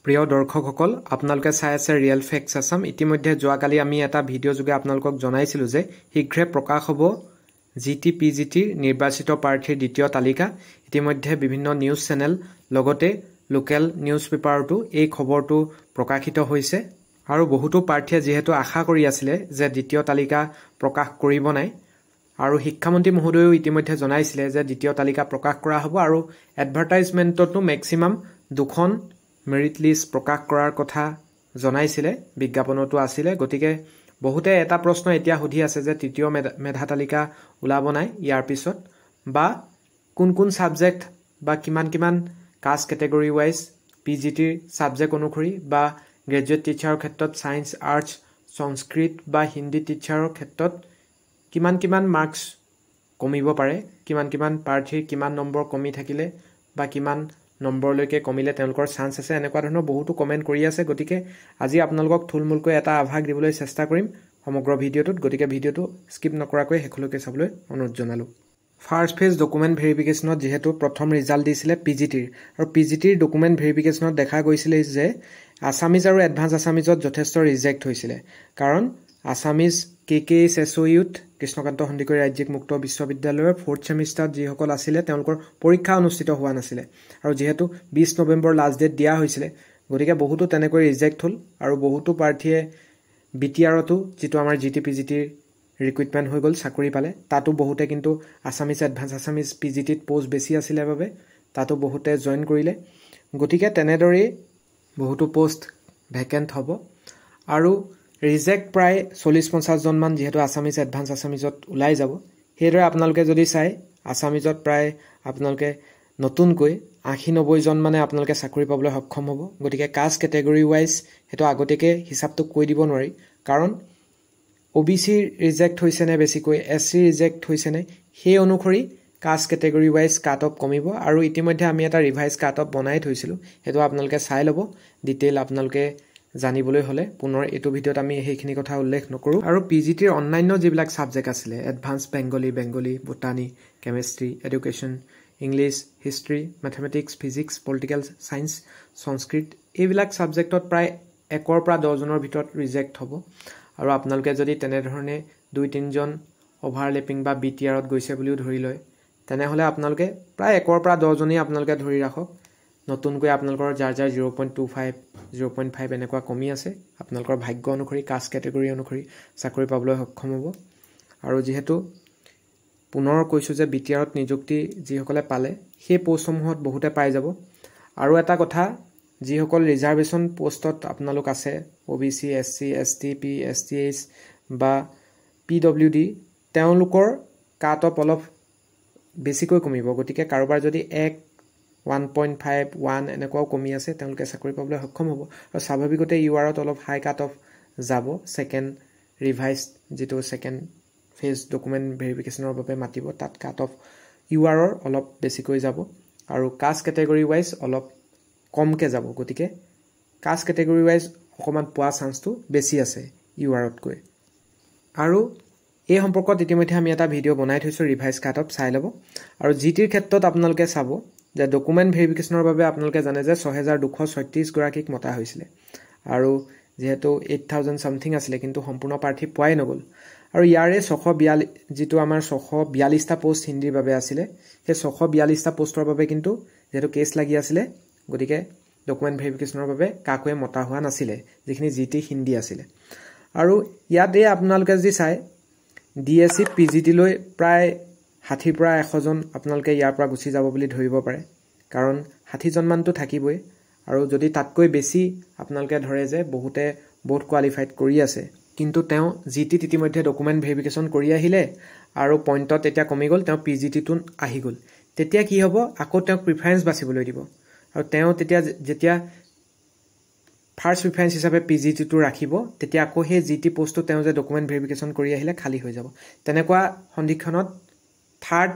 প্ৰিয় দৰ্শকসকল আপোনালোকে চাই আছে ৰিয়েল ফেক্টছ আছাম ইতিমধ্যে যোৱাকালি আমি এটা ভিডিঅ' যোগে আপোনালোকক জনাইছিলোঁ যে শীঘ্ৰে প্ৰকাশ হ'ব জিটিপিজিটিৰ নিৰ্বাচিত প্ৰাৰ্থীৰ দ্বিতীয় তালিকা ইতিমধ্যে বিভিন্ন নিউজ চেনেল লগতে লোকেল নিউজ পেপাৰটো এই খবৰটো প্ৰকাশিত হৈছে আৰু বহুতো প্ৰাৰ্থীয়ে যেহেতু আশা কৰি আছিল যে দ্বিতীয় তালিকা প্ৰকাশ কৰিব নাই আৰু শিক্ষামন্ত্ৰী মহোদয়ও ইতিমধ্যে জনাইছিলে যে দ্বিতীয় তালিকা প্ৰকাশ কৰা হ'ব আৰু এডভাৰটাইজমেণ্টতো মেক্সিমাম দুখন মেৰিট লিষ্ট প্ৰকাশ কৰাৰ কথা জনাইছিলে বিজ্ঞাপনতো আছিল গতিকে বহুতে এটা প্ৰশ্ন এতিয়া সুধি আছে যে তৃতীয় মেধা তালিকা ওলাব নাই ইয়াৰ পিছত বা কোন কোন সাবজেক্ট বা কিমান কাষ্ট কেটেগৰি ওয়াইজ পিজিটিৰ সাবজেক্ট অনুসৰি বা গ্ৰেজুৱেট টিচাৰৰ ক্ষেত্ৰত সায়েন্স আৰ্টছ সংস্কৃত বা হিন্দী টিচাৰৰ ক্ষেত্ৰত কিমান মাৰ্কস কমিব পাৰে কিমান প্ৰাৰ্থীৰ কিমান নম্বৰ কমি থাকিলে বা কিমান নম্বৰলৈকে কমিলে তেওঁলোকৰ চান্স আছে এনেকুৱা ধৰণৰ বহুতো কমেন্ট কৰি আছে গতিকে আজি আপোনালোকক থুলমূলকৈ এটা আভাস দিবলৈ চেষ্টা কৰিম সমগ্ৰ ভিডিঅ'টোত গতিকে ভিডিঅ'টো স্কিপ নকৰাকৈ শেষলৈকে চাবলৈ অনুৰোধ জনালো ফাৰ্ষ্ট ফেজ ডকুমেন্ট ভেৰিফিকেশনত যেহেতু প্ৰথম ৰিজাল্ট দিছিলে পিজিটিৰ আৰু পিজিটিৰ ডকুমেন্ট ভেৰিফিকেশনত দেখা গৈছিল যে আসামিজ আৰু এডভান্স আসামিজত যথেষ্ট ৰিজেক্ট হৈছিল কাৰণ আসামিজ KKSSOUত কৃষ্ণকান্ত সন্দিকৈ ৰাজ্যিক মুক্ত বিশ্ববিদ্যালয়ৰ 4th সেমিষ্টাৰত যিসকল আছিল তেওঁলোকৰ পৰীক্ষা অনুষ্ঠিত হোৱা নাছিল আৰু যেহেতু 20 নৱেম্বৰ লাষ্ট ডেট দিয়া হৈছিল গতিকে বহুতো তেনেকৈ ৰিজেক্ট হ'ল আৰু বহুতো প্ৰাৰ্থীয়ে বিটিআৰতো যেটো আমাৰ জিটিপিজিটিৰ ৰিক্ৰুটমেন্ট হৈ গল চাকৰি পালে তাতো বহুতে কিন্তু আসামিজ এডভান্স আসামিজ পিজিটিত পোষ্ট বেছি আছিল বাবে তাতো বহুতে জয়েন কৰিলে গতিকে তেনেদৰে বহুতো পোষ্ট ভেকেন্ট হ'ব আৰু ৰিজেক্ট প্ৰায় 40-50 জন মান যেহেতু আসামিজ এডভান্স আসামিজত ওলাই যাব হেৰে আপোনালোকে যদি চাই আসামিজত প্ৰায় আপোনালোকে নতুনকৈ 80-90 জন মানে আপোনালোকে চাকৰি পাবলৈ সক্ষম হ'ব গতিকে কাষ্ট কেটেগৰি ওয়াইজ হেতু আগতেকে হিচাপটো কৈ দিব নোৱাৰি কাৰণ ওবিসি ৰিজেক্ট হৈছে নে বেছিকৈ এসসি ৰিজেক্ট হৈছে নে সেই অনুসৰি caste category wise cut off কমিব আৰু ইতিমধ্যে আমি এটা ৰিভাইজ কাট অফ বনাই থৈছিলো হেতু আপোনালোকে চাই ল'ব ডিটেইল আপোনালোকে জানিবলৈ হলে পুনৰ এটো ভিডিওত আমি হেখিনি কথা উল্লেখ নকৰো আৰু পিজিটিৰ অনলাইন যিবিলাক সাবজেক্ট আছিল advance Bengali botany chemistry education English history mathematics physics political science Sanskrit এইবিলাক সাবজেক্টত প্ৰায় 1 পৰা 10 জনৰ ভিতৰত ৰিজেক্ট হ'ব আৰু আপোনালোকে যদি তেনে ধৰণে 2-3 জন ওভাৰলেপিং বা বিটিআৰত গৈছে বুলিও ধৰি লয় তেনেহলে আপোনালোকে প্ৰায় 1 পৰা 10 জনেই আপোনালোকে ধৰি ৰাখক নতুনকৈ আপোনালোকৰ যাৰ 0.25 0.5 এনেকুৱা কমি আছে আপোনালোকৰ ভাগ্য অনুসৰি কাষ্ট কেটেগৰি অনুসৰি চাকৰি পাবলৈ সক্ষম হ'ব আৰু যেহেতু পুনৰ কৈছো যে বিটিআৰত নিযুক্তি যিসকলে পালে সেই পোষ্টসমূহত বহুতে পাই যাব আৰু এটা কথা যিসকল ৰিজাৰ্ভেশন পোষ্টত আপোনালোক আছে OBC SC ST P STH বা পিডব্লিউডি তেওঁলোকৰ কাট অফ অলপ বেছিকৈ কমিব গতিকে কাৰোবাৰ যদি 1.5 এনেকুৱাও কমি আছে তেওঁলোকে চাকৰি পাবলৈ সক্ষম হ'ব আৰু স্বাভাৱিকতে ইউআৰত অলপ হাই কাট অফ যাব সেকেন্ড ৰিভাইজ যেটো সেকেন্ড ফেজ ডকুমেন্ট ভেৰিফিকেশনৰ বাবে মাতিব তাত কাট অফ ইউআৰৰ অলপ বেছিকৈ যাব আৰু কাষ্ট কেটেগৰি ওয়াইজ অলপ কমকে যাব গতিকে কাষ্ট কেটেগৰি ওয়াইজ অকমান পোৱা চান্সটো বেছি আছে ইউআৰতকৈ আৰু এই সম্পৰ্কত ইতিমধ্যে আমি এটা ভিডিও বনাই থৈছো ৰিভাইজ কাট অফ চাই লব আৰু জিটিৰ ক্ষেত্ৰত আপোনালোকে চাব যে ডকুমেন্ট ভেৰিফিকেশনৰ বাবে আপোনালোকে জানে যে 6236 গৰাকীক মতা হৈছিল আৰু যেহেতু 8000 সামথিং আছিল কিন্তু সম্পূৰ্ণ প্ৰাৰ্থী পোৱাই নগল আৰু ইয়াৰে 642 যেটো আমাৰ 642 টা পোষ্ট হিন্দীৰ বাবে আছিল সেই 642 টা পোষ্টৰ বাবে কিন্তু যেটো কেছ লাগি আছিল গতিকে ডকুমেন্ট ভেৰিফিকেশনৰ বাবে কাকোৱে মতা হোৱা নাছিল যিখিনি জিটি হিন্দী আছিল আৰু ইয়াতে আপোনালোকে যদি চাই ডিএসসি পিজিটি লৈ প্ৰায় 60 পৰা 100 জন আপোনালোকে ইয়াৰ পৰা গুছি যাব বুলি ধৰিব পাৰে কাৰণ 60 জন মানটো থাকিবই আৰু যদি তাতকৈ বেছি আপোনালোকে ধৰে যে বহুতে বোৰ্ড কোৱালিফাইড কৰি আছে কিন্তু তেওঁ জিটি ইতিমধ্যে ডকুমেন্ট ভেৰিফিকেশন কৰি আহিলে আৰু পইণ্টত এতিয়া কমি গল তেওঁ পিজিটি টুন আহি গল তেতিয়া কি হ'ব আকৌ তেওঁ প্ৰিফাৰেন্স বাছিবলৈ দিব আৰু তেওঁ তেতিয়া যেতিয়া ফাৰ্স্ট প্ৰিফাৰেন্স হিচাপে পিজিটি টু ৰাখিব তেতিয়া আকৌ হে জিটি পোষ্টটো তেওঁ যে ডকুমেন্ট ভেৰিফিকেশন কৰি আহিলে খালি হৈ যাব তেনেকুৱা সন্ধিক্ষণত থাৰ্ড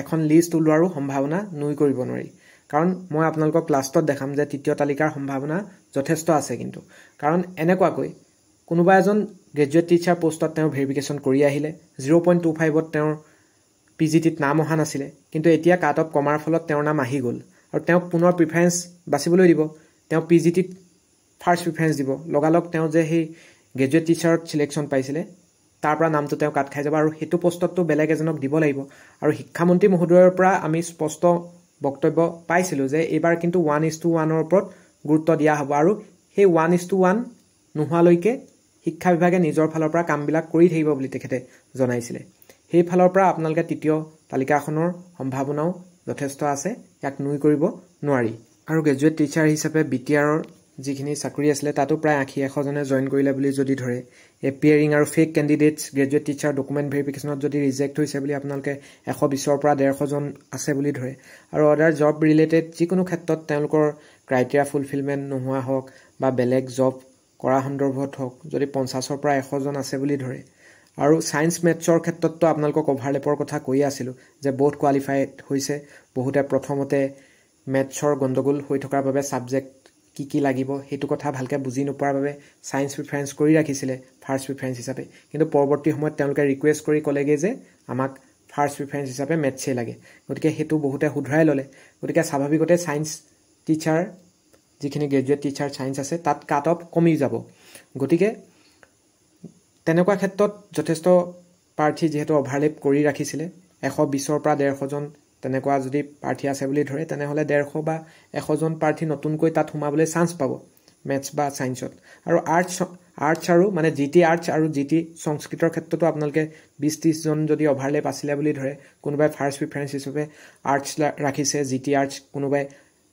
এখন লিষ্ট ওলোৱাৰো সম্ভাৱনা নুই কৰিব নোৱাৰি কাৰণ মই আপোনালোকক লাষ্টত দেখাম যে তৃতীয় তালিকাৰ সম্ভাৱনা যথেষ্ট আছে কিন্তু কাৰণ এনেকুৱাকৈ কোনোবা এজন গ্ৰেজুৱেট টিচাৰ পোষ্টত তেওঁ ভেৰিফিকেশন কৰি আহিলে 0.25 ত তেওঁৰ পিজিটিত নাম অহা নাছিল কিন্তু এতিয়া কাট অফ কমাৰ ফলত তেওঁৰ নাম আহি গল আৰু তেওঁ পুনৰ প্ৰিফাৰেন্স বাছিবলৈ দিব তেওঁ পিজিটিত ফাৰ্ষ্ট প্ৰিফাৰেঞ্চ দিব লগালগ তেওঁ যে সেই গ্ৰেজুৱেট টিচাৰত সিলেকশ্যন পাইছিলে তাৰ পৰা নামটো তেওঁ কাট খাই যাব আৰু সেইটো পোষ্টতটো বেলেগ এজনক দিব লাগিব আৰু শিক্ষামন্ত্ৰী মহোদয়ৰ পৰা আমি স্পষ্ট বক্তব্য পাইছিলোঁ যে এইবাৰ কিন্তু 1:1 ওপৰত গুৰুত্ব দিয়া হ'ব আৰু সেই 1:1 নোহোৱালৈকে শিক্ষা বিভাগে নিজৰ ফালৰ পৰা কামবিলাক কৰি থাকিব বুলি তেখেতে জনাইছিলে সেই ফালৰ পৰা আপোনালোকে তৃতীয় তালিকাখনৰ সম্ভাৱনাও যথেষ্ট আছে ইয়াক নুই কৰিব নোৱাৰি আৰু গ্ৰেজুৱেট টিচাৰ হিচাপে বিটিআৰৰ যিখিনি চাকৰি আছিলে তাতো প্ৰায় 80-100 জনে জইন কৰিলে বুলি যদি ধৰে এপিয়াৰিং আৰু fake candidates graduate teacher document ভেৰিফিকেশ্যনত যদি ৰিজেক্ট হৈছে বুলি আপোনালোকে 120ৰ পৰা 150 জন আছে বুলি ধৰে আৰু অদাৰ জব ৰিলেটেড যিকোনো ক্ষেত্ৰত তেওঁলোকৰ ক্ৰাইটেৰিয়া ফুলফিলমেণ্ট নোহোৱা হওক বা বেলেগ জব কৰা সন্দৰ্ভত হওক যদি 50ৰ পৰা 100 জন আছে বুলি ধৰে আৰু সায়েন্স মেথছৰ ক্ষেত্ৰততো আপোনালোকক অভাৰলেপৰ কথা কৈ আছিলোঁ যে বহুত কোৱালিফাইড হৈছে বহুতে প্ৰথমতে মেথছৰ গণ্ডগোল হৈ থকাৰ বাবে সাবজেক্ট কি লাগিব সেইটো কথা ভালকৈ বুজি নোপোৱাৰ বাবে সায়েন্স প্ৰিফাৰেঞ্চ কৰি ৰাখিছিলে ফাৰ্ষ্ট প্ৰিফাৰেঞ্চ হিচাপে কিন্তু পৰৱৰ্তী সময়ত তেওঁলোকে ৰিকুৱেষ্ট কৰি ক'লেগৈ যে আমাক ফাৰ্ষ্ট প্ৰিফাৰেঞ্চ হিচাপে মেথছেই লাগে গতিকে সেইটো বহুতে শুধৰাই ল'লে গতিকে স্বাভাৱিকতে সায়েন্স টিচাৰ যিখিনি গ্ৰেজুৱেট টিচাৰ সায়েন্স আছে তাত কাট অফ কমি যাব গতিকে তেনেকুৱা ক্ষেত্ৰত যথেষ্ট প্ৰাৰ্থী যিহেতু অভাৰলেপ কৰি ৰাখিছিলে 120ৰ পৰা 150 জন তেনেকুৱা যদি প্ৰাৰ্থী আছে বুলি ধৰে তেনেহ'লে 150 বা 100 জন প্ৰাৰ্থী নতুনকৈ তাত সোমাবলৈ চান্স পাব মেথছ বা সায়েন্সত আৰু আৰ্টছ আৰু মানে জিটি আৰ্টছ আৰু জিটি সংস্কৃতৰ ক্ষেত্ৰতো আপোনালোকে 20-30 জন যদি অভাৰলেপ আছিলে বুলি ধৰে কোনোবাই ফাৰ্ষ্ট প্ৰিফাৰেঞ্চ হিচাপে আৰ্টছ ৰাখিছে জিটি আৰ্টছ কোনোবাই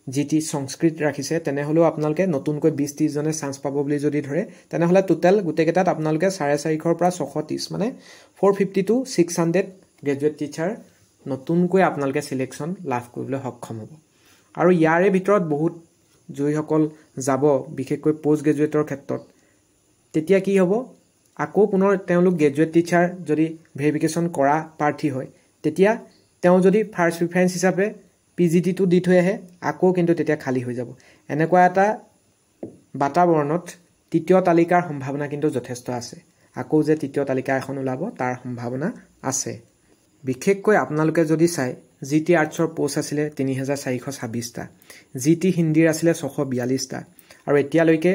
জিটি সংস্কৃত ৰাখিছে তেনেহ'লেও আপোনালোকে নতুনকৈ 20-30 জনে চান্স পাব বুলি যদি ধৰে তেনেহ'লে টোটেল গোটেইকেইটাত আপোনালোকে 450 পৰা 630 মানে 450 to 600 গ্ৰেজুৱেট টিচাৰ নতুনকৈ আপোনালোকে সিলেকশ্যন লাভ কৰিবলৈ সক্ষম হ'ব আৰু ইয়াৰে ভিতৰত বহুত যিসকল যাব বিশেষকৈ পোষ্ট গ্ৰেজুৱেটৰ ক্ষেত্ৰত তেতিয়া কি হ'ব আকৌ পুনৰ তেওঁলোক গ্ৰেজুৱেট টিচাৰ যদি ভেৰিফিকেশ্যন কৰা প্ৰাৰ্থী হয় তেতিয়া তেওঁ যদি ফাৰ্ষ্ট প্ৰিফাৰেঞ্চ হিচাপে পিজিটিটো দি থৈ আহে আকৌ কিন্তু তেতিয়া খালী হৈ যাব এনেকুৱা এটা বাতাবৰণত তৃতীয় তালিকাৰ সম্ভাৱনা কিন্তু যথেষ্ট আছে আকৌ যে তৃতীয় তালিকা এখন ওলাব তাৰ সম্ভাৱনা আছে বিশেষকৈ আপোনালোকে যদি চাই জিটি আৰ্টছৰ পোষ্ট আছিলে 3426টা জিটি হিন্দীৰ আছিলে 642টা আৰু এতিয়ালৈকে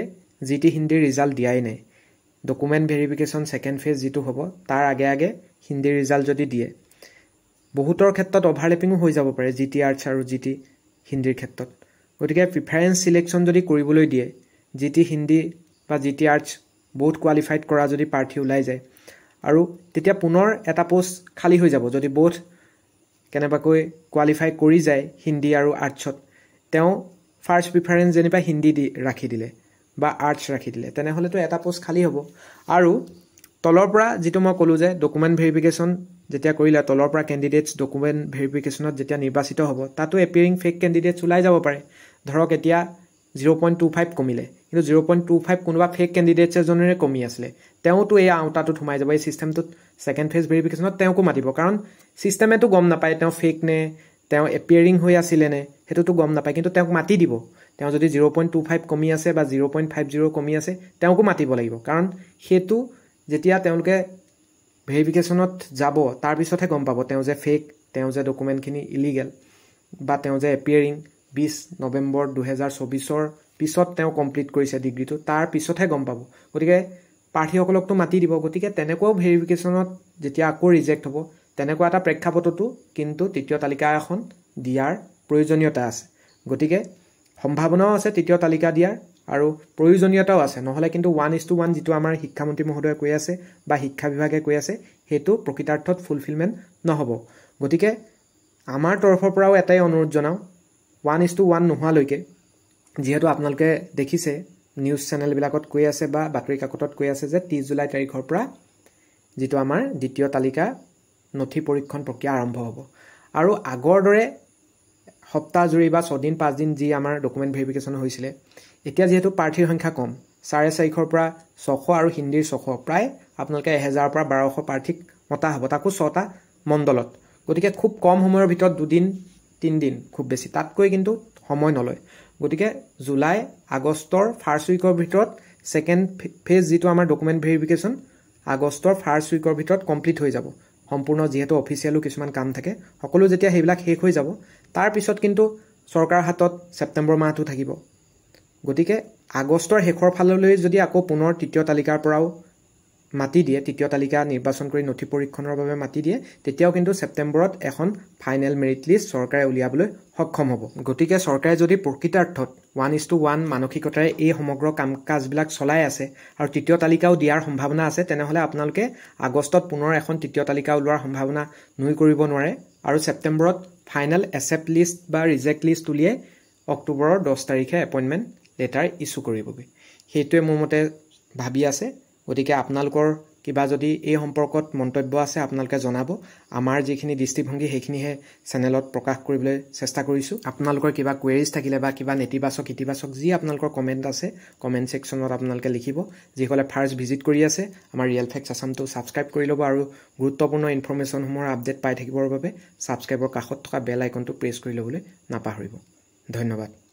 জিটি হিন্দীৰ ৰিজাল্ট দিয়াই নাই ডকুমেণ্ট ভেৰিফিকেশ্যন ছেকেণ্ড ফেজ যিটো হ'ব তাৰ আগে হিন্দীৰ ৰিজাল্ট যদি দিয়ে বহুতৰ ক্ষেত্ৰত অভাৰলেপিঙো হৈ যাব পাৰে জিটি আৰ্টছ আৰু জিটি হিন্দীৰ ক্ষেত্ৰত গতিকে প্ৰিফাৰেঞ্চ সিলেকশ্যন যদি কৰিবলৈ দিয়ে জিটি হিন্দী বা জিটি আৰ্টছ বহুত কোৱালিফাইড কৰা যদি প্ৰাৰ্থী ওলাই যায় আৰু তেতিয়া পুনৰ এটা পোষ্ট খালী হৈ যাব যদি বহুত কেনেবাকৈ কোৱালিফাই কৰি যায় হিন্দী আৰু আৰ্টছত তেওঁ ফাৰ্ষ্ট প্ৰিফাৰেঞ্চ যেনিবা হিন্দী দি ৰাখি দিলে বা আৰ্টছ ৰাখি দিলে তেনেহ'লেতো এটা পোষ্ট খালী হ'ব আৰু তলৰ পৰা যিটো মই ক'লোঁ যে ডকুমেণ্ট ভেৰিফিকেশ্যন যেতিয়া কৰিলে তলৰ পৰা কেণ্ডিডেটছ ডকুমেণ্ট ভেৰিফিকেশ্যনত যেতিয়া নিৰ্বাচিত হ'ব তাতো এপিয়াৰিং ফেক কেণ্ডিডেটছ ওলাই যাব পাৰে ধৰক এতিয়া 0.25 কমিলে কিন্তু 0.25 কোনোবা ফেক কেণ্ডিডেটছ এজনেৰে কমি আছিলে তেওঁতো এই আওতাটোত সোমাই যাব এই ছিষ্টেমটোত ছেকেণ্ড ফেজ ভেৰিফিকেশ্যনত তেওঁকো মাতিব কাৰণ ছিষ্টেমেতো গম নাপায় তেওঁ ফেক নে তেওঁ এপিয়াৰিং হৈ আছিলে নে সেইটোতো গম নাপায় কিন্তু তেওঁক মাতি দিব তেওঁ যদি 0.25 কমি আছে বা 0.50 কমি আছে তেওঁকো মাতিব লাগিব কাৰণ সেইটো যেতিয়া তেওঁলোকে ভেৰিফিকেশ্যনত যাব তাৰপিছতহে গম পাব তেওঁ যে ফেক তেওঁ যে ডকুমেণ্টখিনি ইলিগেল বা তেওঁ যে এপিয়াৰিং 20 নৱেম্বৰ 2024ৰ পিছত তেওঁ কমপ্লিট কৰিছে ডিগ্ৰীটো তাৰ পিছতহে গম পাব গতিকে প্ৰাৰ্থীসকলকতো মাতি দিব গতিকে তেনেকুৱাও ভেৰিফিকেশ্যনত যেতিয়া আকৌ ৰিজেক্ট হ'ব তেনেকুৱা এটা প্ৰেক্ষাপটতো কিন্তু তৃতীয় তালিকা এখন দিয়াৰ প্ৰয়োজনীয়তা আছে গতিকে সম্ভাৱনাও আছে তৃতীয় তালিকা দিয়াৰ আৰু প্ৰয়োজনীয়তাও আছে নহ'লে কিন্তু 1:1 যিটো আমাৰ শিক্ষামন্ত্ৰী মহোদয়ে কৈ আছে বা শিক্ষা বিভাগে কৈ আছে সেইটো প্ৰকৃতাৰ্থত ফুলফিলমেণ্ট নহ'ব গতিকে আমাৰ তৰফৰ পৰাও এটাই অনুৰোধ জনাওঁ 1:1 নোহোৱালৈকে যিহেতু আপোনালোকে দেখিছে নিউজ চেনেলবিলাকত কৈ আছে বা বাতৰি কাকতত কৈ আছে যে 30 জুলাই তাৰিখৰ পৰা যিটো আমাৰ দ্বিতীয় তালিকা নথি পৰীক্ষণ প্ৰক্ৰিয়া আৰম্ভ হ'ব আৰু আগৰ দৰে সপ্তাহ জুৰি বা 6 দিন 5 দিন যি আমাৰ ডকুমেণ্ট ভেৰিফিকেশ্যন হৈছিলে এতিয়া যিহেতু প্ৰাৰ্থীৰ সংখ্যা কম 450ৰ পৰা 600 আৰু হিন্দীৰ 600 প্ৰায় আপোনালোকে 1000ৰ পৰা 1200 প্ৰাৰ্থীক মতা হ'ব তাকো 6টা মণ্ডলত গতিকে খুব কম সময়ৰ ভিতৰত 2 দিন 3 দিন খুব বেছি তাতকৈ কিন্তু সময় নলয় গতিকে জুলাই আগষ্টৰ ফাৰ্ষ্ট উইকৰ ভিতৰত ছেকেণ্ড ফেজ যিটো আমাৰ ডকুমেণ্ট ভেৰিফিকেশ্যন আগষ্টৰ ফাৰ্ষ্ট উইকৰ ভিতৰত কমপ্লিট হৈ যাব সম্পূৰ্ণ যিহেতু অফিচিয়েলো কিছুমান কাম থাকে সকলো যেতিয়া সেইবিলাক শেষ হৈ যাব তাৰ পিছত কিন্তু চৰকাৰৰ হাতত ছেপ্টেম্বৰ মাহটো থাকিব গতিকে আগষ্টৰ শেষৰ ফাললৈ যদি আকৌ পুনৰ তৃতীয় তালিকাৰ পৰাও মাতি দিয়ে, তৃতীয় তালিকা নিৰ্বাচন কৰি নথি পৰীক্ষণৰ বাবে মাতি দিয়ে, তেতিয়াও কিন্তু ছেপ্টেম্বৰত এখন ফাইনেল মেৰিট লিষ্ট চৰকাৰে উলিয়াবলৈ সক্ষম হ'ব। গতিকে চৰকাৰে যদি প্ৰকৃতাৰ্থত 1:1 মানসিকতাৰে এই সমগ্ৰ কাম কাজবিলাক চলাই আছে আৰু তৃতীয় তালিকাও দিয়াৰ সম্ভাৱনা আছে, তেনেহ'লে আপোনালোকে আগষ্টত পুনৰ এখন তৃতীয় তালিকা ওলোৱাৰ সম্ভাৱনা নুই কৰিব নোৱাৰে আৰু ছেপ্টেম্বৰত ফাইনেল এক্সেপ্ট লিষ্ট বা ৰিজেক্ট লিষ্ট উলিয়াই অক্টোবৰৰ 10 তাৰিখে এপইণ্টমেণ্ট লেটাৰ ইছ্যু কৰিবগৈ। সেইটোৱে মোৰ মতে ভাবি আছে। গতিকে আপোনালোকৰ কিবা যদি এই সম্পৰ্কত মন্তব্য আছে আপোনালোকে জনাব। আমাৰ যিখিনি দৃষ্টিভংগী সেইখিনিহে চেনেলত প্ৰকাশ কৰিবলৈ চেষ্টা কৰিছোঁ। আপোনালোকৰ কিবা কুৱেৰিজ থাকিলে বা কিবা নেতিবাচক ইতিবাচক যি আপোনালোকৰ কমেণ্ট আছে কমেণ্ট ছেকশ্যনত আপোনালোকে লিখিব। যিসকলে ফাৰ্ষ্ট ভিজিট কৰি আছে আমাৰ ৰিয়েল ফেক্টছ আছামটো ছাবস্ক্ৰাইব কৰি ল'ব আৰু গুৰুত্বপূৰ্ণ ইনফৰ্মেশ্যনসমূহৰ আপডেট পাই থাকিবৰ বাবে ছাবস্ক্ৰাইবৰ কাষত থকা বেল আইকনটো প্ৰেছ কৰি ল'বলৈ নাপাহৰিব। ধন্যবাদ।